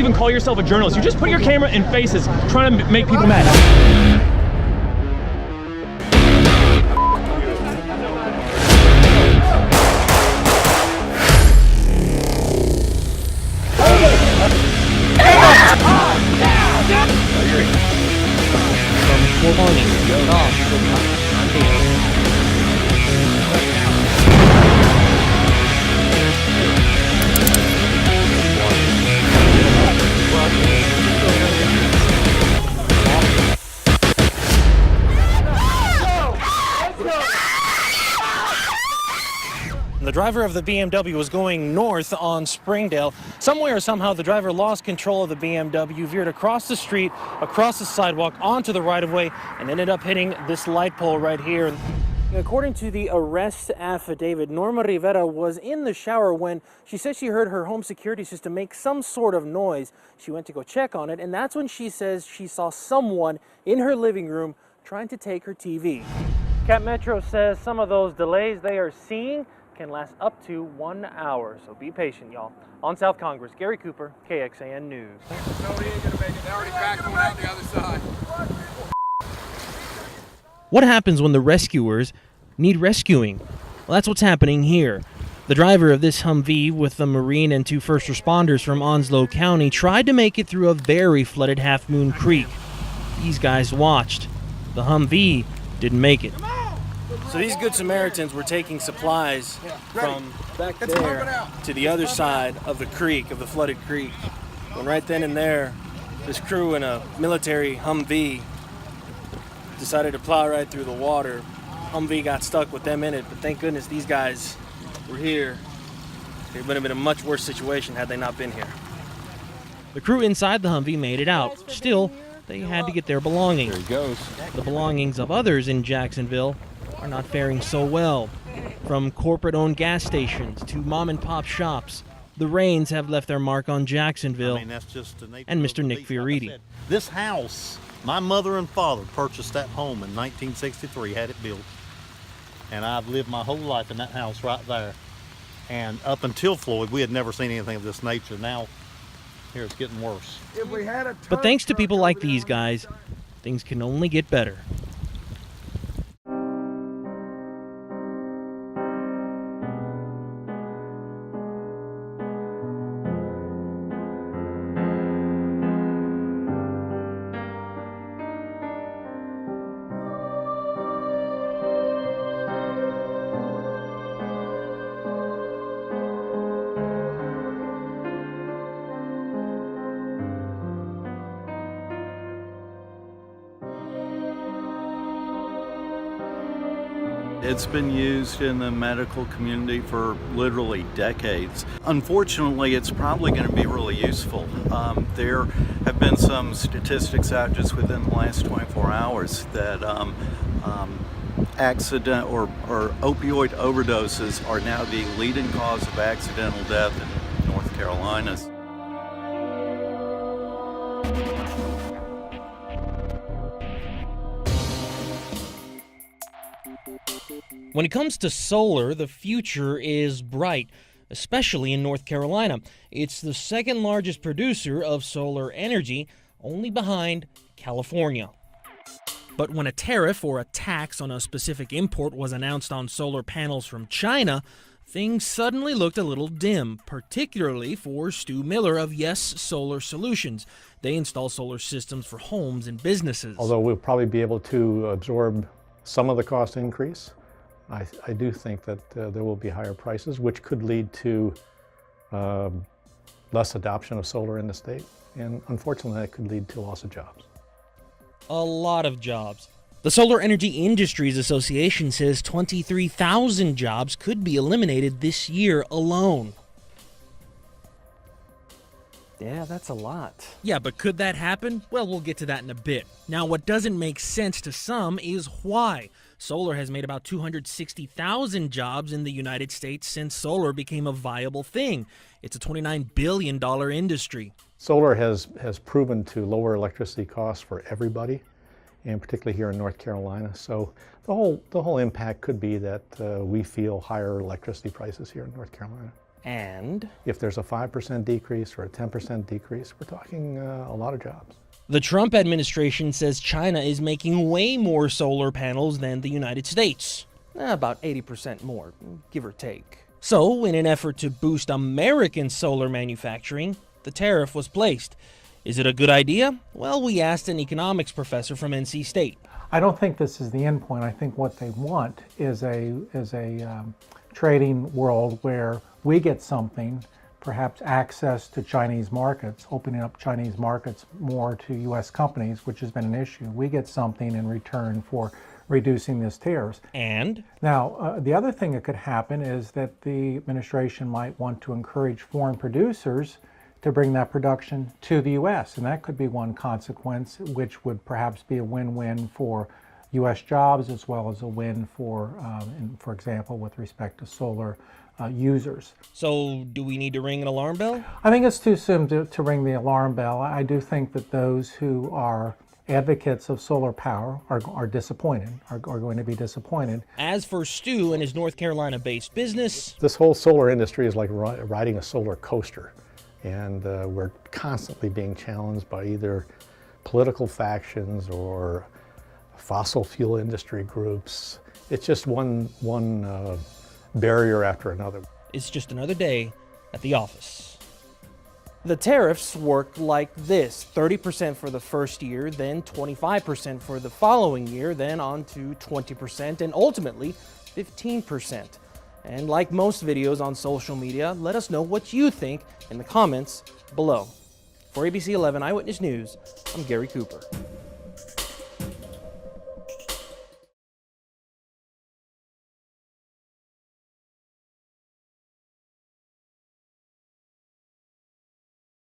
even call yourself a journalist. You just put your camera in faces trying to make people mad. The driver of the BMW was going north on Springdale. Somewhere or somehow the driver lost control of the BMW, veered across the street, across the sidewalk, onto the right-of-way, and ended up hitting this light pole right here. According to the arrest affidavit, Norma Rivera was in the shower when she said she heard her home security system make some sort of noise. She went to go check on it, and that's when she says she saw someone in her living room trying to take her TV. Cap Metro says some of those delays they are seeing can last up to 1 hour, so be patient, y'all. On South Congress, Gary Cooper, KXAN News. No, he ain't gonna make it. They're already back going out the other side. What happens when the rescuers need rescuing? Well, that's what's happening here. The driver of this Humvee with the Marine and 2 first responders from Onslow County tried to make it through a very flooded Half Moon Creek. These guys watched. The Humvee didn't make it. So these Good Samaritans were taking supplies from back there to the other side of the creek, of the flooded creek. When right then and there, this crew in a military Humvee decided to plow right through the water. Humvee got stuck with them in it, but thank goodness these guys were here. It would have been a much worse situation had they not been here. The crew inside the Humvee made it out. Still, they had to get their belongings. There he goes. The belongings of others in Jacksonville are not faring so well. From corporate-owned gas stations to mom-and-pop shops, the rains have left their mark on Jacksonville. That's just the nature and of Mr. the Nick beast. Like I Fioriti. said, this house, my mother and father purchased that home in 1963, had it built. And I've lived my whole life in that house right there. And up until Floyd, we had never seen anything of this nature. Now, here it's getting worse. But thanks to people like these guys, things can only get better. It's been used in the medical community for literally decades. Unfortunately, it's probably going to be really useful. There have been some statistics out just within the last 24 hours that accident or opioid overdoses are now the leading cause of accidental death in North Carolina. When it comes to solar, the future is bright, especially in North Carolina. It's the second largest producer of solar energy, only behind California. But when a tariff or a tax on a specific import was announced on solar panels from China, things suddenly looked a little dim, particularly for Stu Miller of Yes Solar Solutions. They install solar systems for homes and businesses. Although we'll probably be able to absorb some of the cost increase, I do think that there will be higher prices, which could lead to less adoption of solar in the state. And unfortunately, that could lead to loss of jobs. A lot of jobs. The Solar Energy Industries Association says 23,000 jobs could be eliminated this year alone. Yeah, that's a lot. Yeah, but could that happen? Well, we'll get to that in a bit. Now, what doesn't make sense to some is why. Solar has made about 260,000 jobs in the United States since solar became a viable thing. It's a $29 billion industry. Solar has proven to lower electricity costs for everybody, and particularly here in North Carolina. So the whole impact could be that we feel higher electricity prices here in North Carolina. And If there's a 5% decrease or a 10% decrease, we're talking a lot of jobs. the Trump administration says China is making way more solar panels than the United States. About 80% more, give or take. So, in an effort to boost American solar manufacturing, the tariff was placed. Is it a good idea? Well, we asked an economics professor from NC State. I don't think this is the end point. I think what they want is a trading world where we get something, perhaps access to Chinese markets, opening up Chinese markets more to U.S. companies, which has been an issue. We get something in return for reducing this tariffs. And Now, the other thing that could happen is that the administration might want to encourage foreign producers to bring that production to the U.S., and that could be one consequence, which would perhaps be a win-win for U.S. jobs as well as a win for example, with respect to solar users. so, do we need to ring an alarm bell? I think it's too soon to ring the alarm bell. I do think that those who are advocates of solar power are disappointed, are going to be disappointed. As for Stu and his North Carolina-based business, This whole solar industry is like riding a solar coaster, and we're constantly being challenged by either political factions or fossil fuel industry groups. It's just one barrier after another. it's just another day at the office. The tariffs work like this: 30% for the first year, then 25% for the following year, then on to 20%, and ultimately 15%. And like most videos on social media, let us know what you think in the comments below. For ABC 11 Eyewitness News, I'm Gary Cooper.